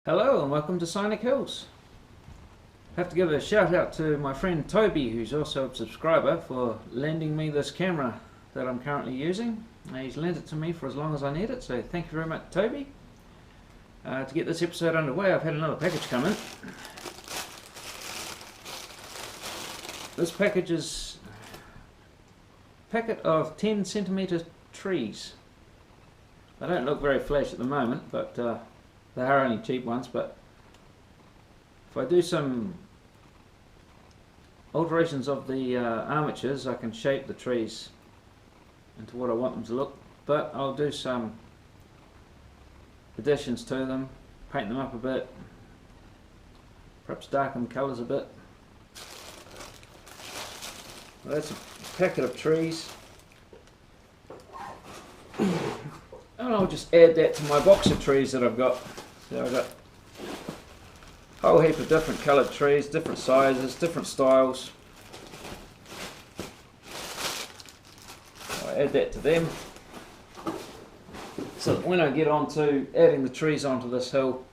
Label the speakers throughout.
Speaker 1: Hello and welcome to Sonic Hills. I have to give a shout out to my friend Toby, who's also a subscriber, for lending me this camera that I'm currently using. He's lent it to me for as long as I need it, so thank you very much, Toby. To get this episode underway, I've had another package come in. This package is a packet of 10 centimetre trees. They don't look very flash at the moment, but they are only cheap ones. But if I do some alterations of the armatures, I can shape the trees into what I want them to look. But I'll do some additions to them, paint them up a bit, perhaps darken the colours a bit. Well, that's a packet of trees. And I'll just add that to my box of trees that I've got. So I've got a whole heap of different coloured trees, different sizes, different styles. I'll add that to them. So that when I get on to adding the trees onto this hill,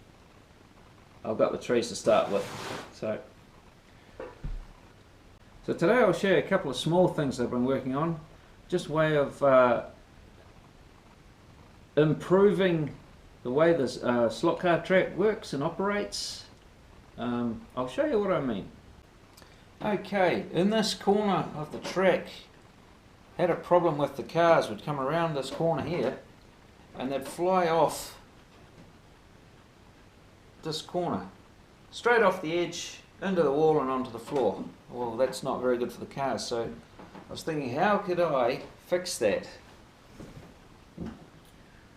Speaker 1: I've got the trees to start with. So today I'll share a couple of small things I've been working on. Just a way of improving the way this slot car track works and operates. I'll show you what I mean. Okay, in this corner of the track, had a problem with the cars would come around this corner here and they'd fly off this corner, straight off the edge, into the wall and onto the floor. Well, that's not very good for the cars, so I was thinking, how could I fix that?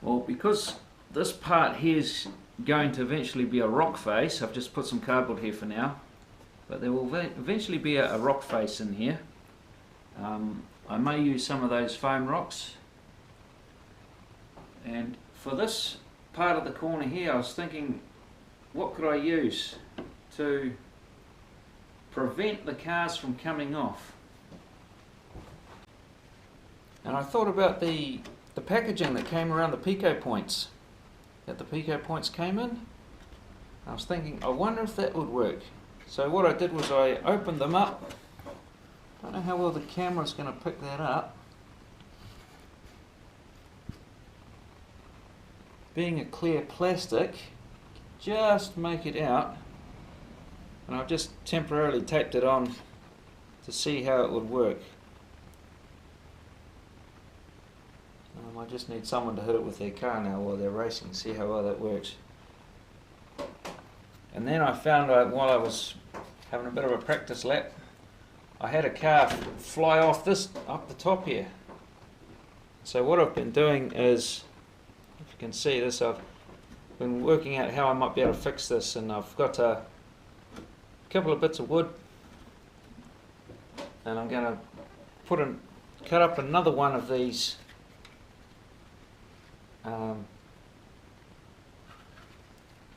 Speaker 1: Well, because this part here is going to eventually be a rock face, I've just put some cardboard here for now, but there will eventually be a rock face in here. I may use some of those foam rocks, and for this part of the corner here I was thinking, what could I use to prevent the cars from coming off? And I thought about the packaging that came around the Pico points, that the Pico points came in. I was thinking, I wonder if that would work. So what I did was I opened them up. I don't know how well the camera's going to pick that up. Being a clear plastic, just make it out. And I've just temporarily taped it on to see how it would work. I just need someone to hit it with their car now while they're racing, see how well that works. And then I found out while I was having a bit of a practice lap, I had a car fly off this up the top here. So what I've been doing is, if you can see this, I've been working out how I might be able to fix this, and I've got a couple of bits of wood, and I'm going to cut up another one of these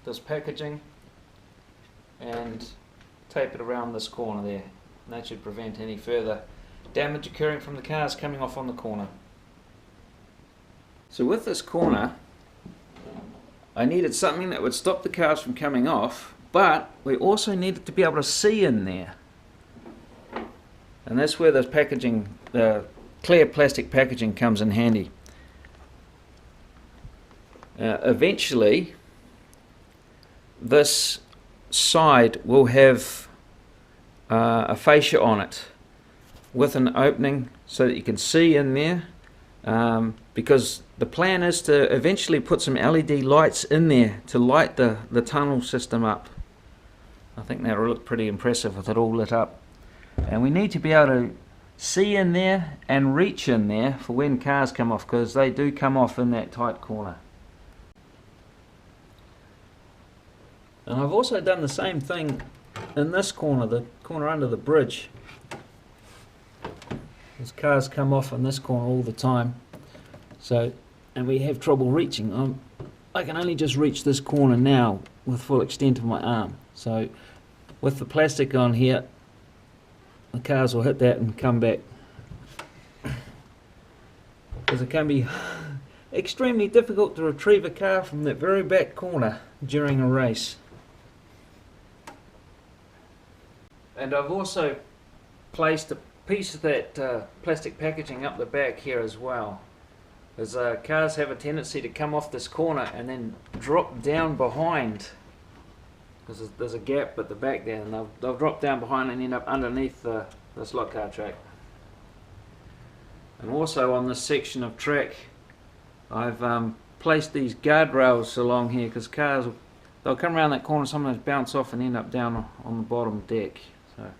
Speaker 1: this packaging and tape it around this corner there, and that should prevent any further damage occurring from the cars coming off on the corner. So with this corner I needed something that would stop the cars from coming off, but we also needed to be able to see in there, and that's where this packaging, the clear plastic packaging, comes in handy. Eventually this side will have a fascia on it with an opening so that you can see in there, because the plan is to eventually put some LED lights in there to light the tunnel system up. I think that will look pretty impressive with it all lit up, and we need to be able to see in there and reach in there for when cars come off, because they do come off in that tight corner. And I've also done the same thing in this corner, the corner under the bridge. There's cars come off in this corner all the time, so, and we have trouble reaching. I can only just reach this corner now with full extent of my arm. So with the plastic on here, the cars will hit that and come back, because it can be extremely difficult to retrieve a car from that very back corner during a race. And I've also placed a piece of that plastic packaging up the back here as well, as cars have a tendency to come off this corner and then drop down behind, because there's a gap at the back there, and they'll drop down behind and end up underneath the slot car track. And also on this section of track I've placed these guardrails along here, because cars, they'll come around that corner, sometimes bounce off and end up down on the bottom deck. So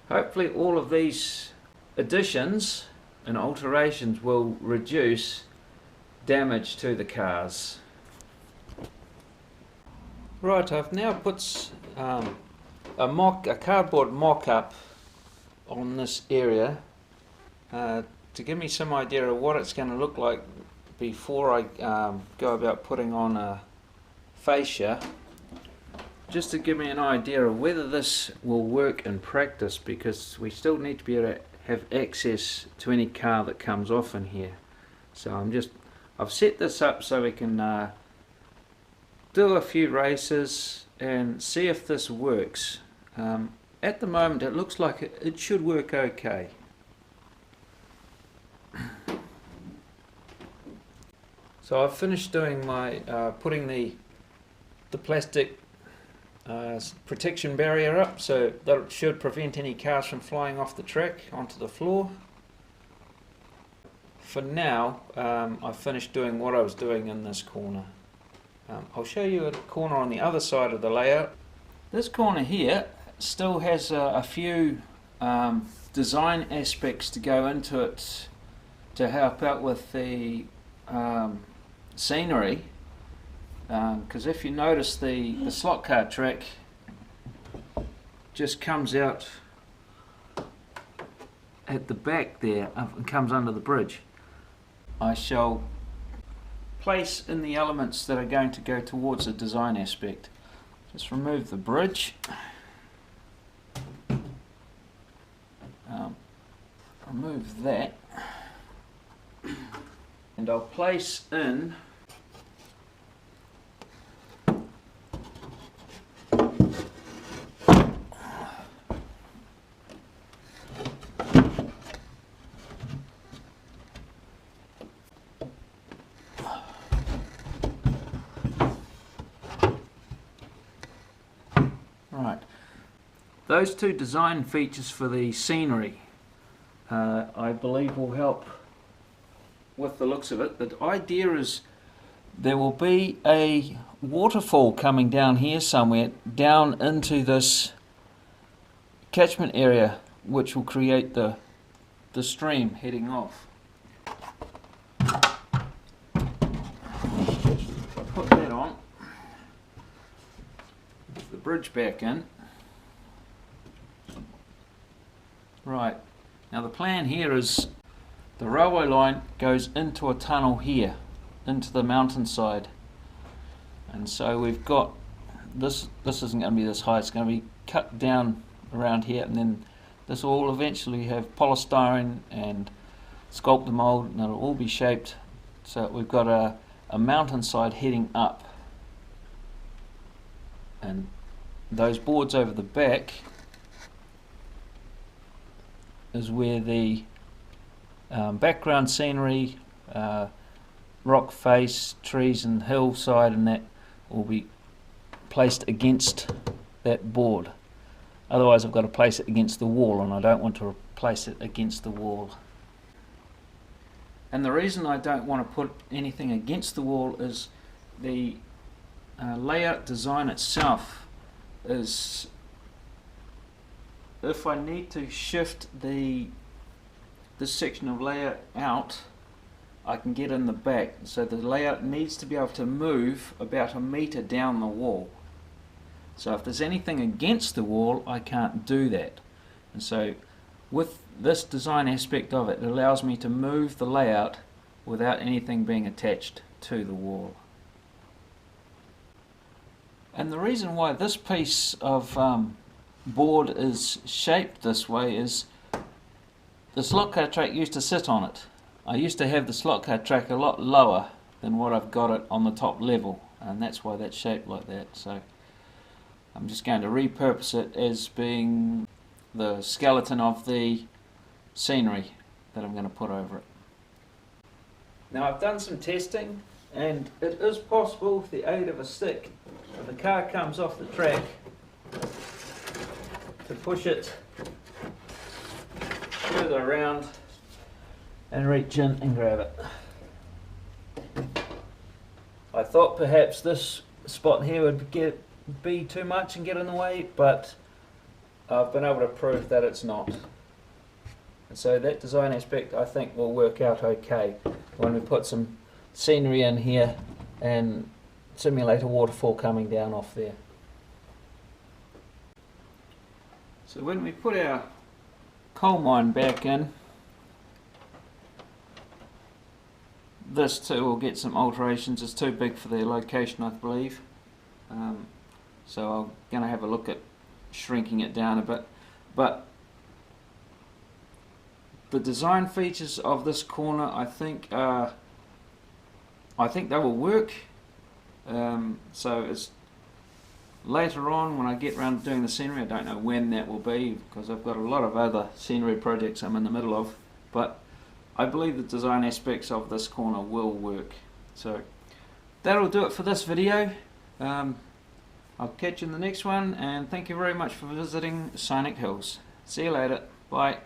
Speaker 1: hopefully all of these additions and alterations will reduce damage to the cars. Right, I've now put a cardboard mock-up on this area to give me some idea of what it's going to look like before I go about putting on a fascia, just to give me an idea of whether this will work in practice, because we still need to be able to have access to any car that comes off in here. So I've set this up so we can do a few races and see if this works. At the moment it looks like it should work okay. So I've finished doing my putting the plastic protection barrier up, so that should prevent any cars from flying off the track onto the floor. For now, I've finished doing what I was doing in this corner. I'll show you a corner on the other side of the layout. This corner here still has a few design aspects to go into it to help out with the scenery, because if you notice, the slot car track just comes out at the back there and comes under the bridge. I shall place in the elements that are going to go towards the design aspect. Just remove the bridge, remove that, and I'll place in those two design features for the scenery. I believe will help with the looks of it. The idea is there will be a waterfall coming down here somewhere, down into this catchment area, which will create the stream heading off. Put that on, put the bridge back in. Right, now the plan here is the railway line goes into a tunnel here, into the mountainside, and so we've got this isn't going to be this high, it's going to be cut down around here, and then this will all eventually have polystyrene and sculptor mould, and it'll all be shaped so we've got a mountainside heading up, and those boards over the back is where the background scenery, rock face, trees and hillside, and that will be placed against that board. Otherwise I've got to place it against the wall, and I don't want to place it against the wall. And the reason I don't want to put anything against the wall is the layout design itself is, if I need to shift this section of layout out, I can get in the back. So the layout needs to be able to move about 1 meter down the wall. So if there's anything against the wall, I can't do that. And so with this design aspect of it, it allows me to move the layout without anything being attached to the wall. And the reason why this piece of board is shaped this way is the slot car track used to sit on it, I used to have the slot car track a lot lower than what I've got it on the top level, and that's why that's shaped like that. So I'm just going to repurpose it as being the skeleton of the scenery that I'm going to put over it. Now I've done some testing, and it is possible with the aid of a stick, if the car comes off the track, to push it further around and reach in and grab it. I thought perhaps this spot here would be too much and get in the way, but I've been able to prove that it's not. And so that design aspect I think will work out okay when we put some scenery in here and simulate a waterfall coming down off there. So when we put our coal mine back in, this too will get some alterations. It's too big for the location, I believe. So I'm going to have a look at shrinking it down a bit. But the design features of this corner, I think they will work. So it's later on when I get around to doing the scenery. I don't know when that will be because I've got a lot of other scenery projects I'm in the middle of. But I believe the design aspects of this corner will work. So that'll do it for this video. I'll catch you in the next one, and thank you very much for visiting Cynic Hills. See you later. Bye.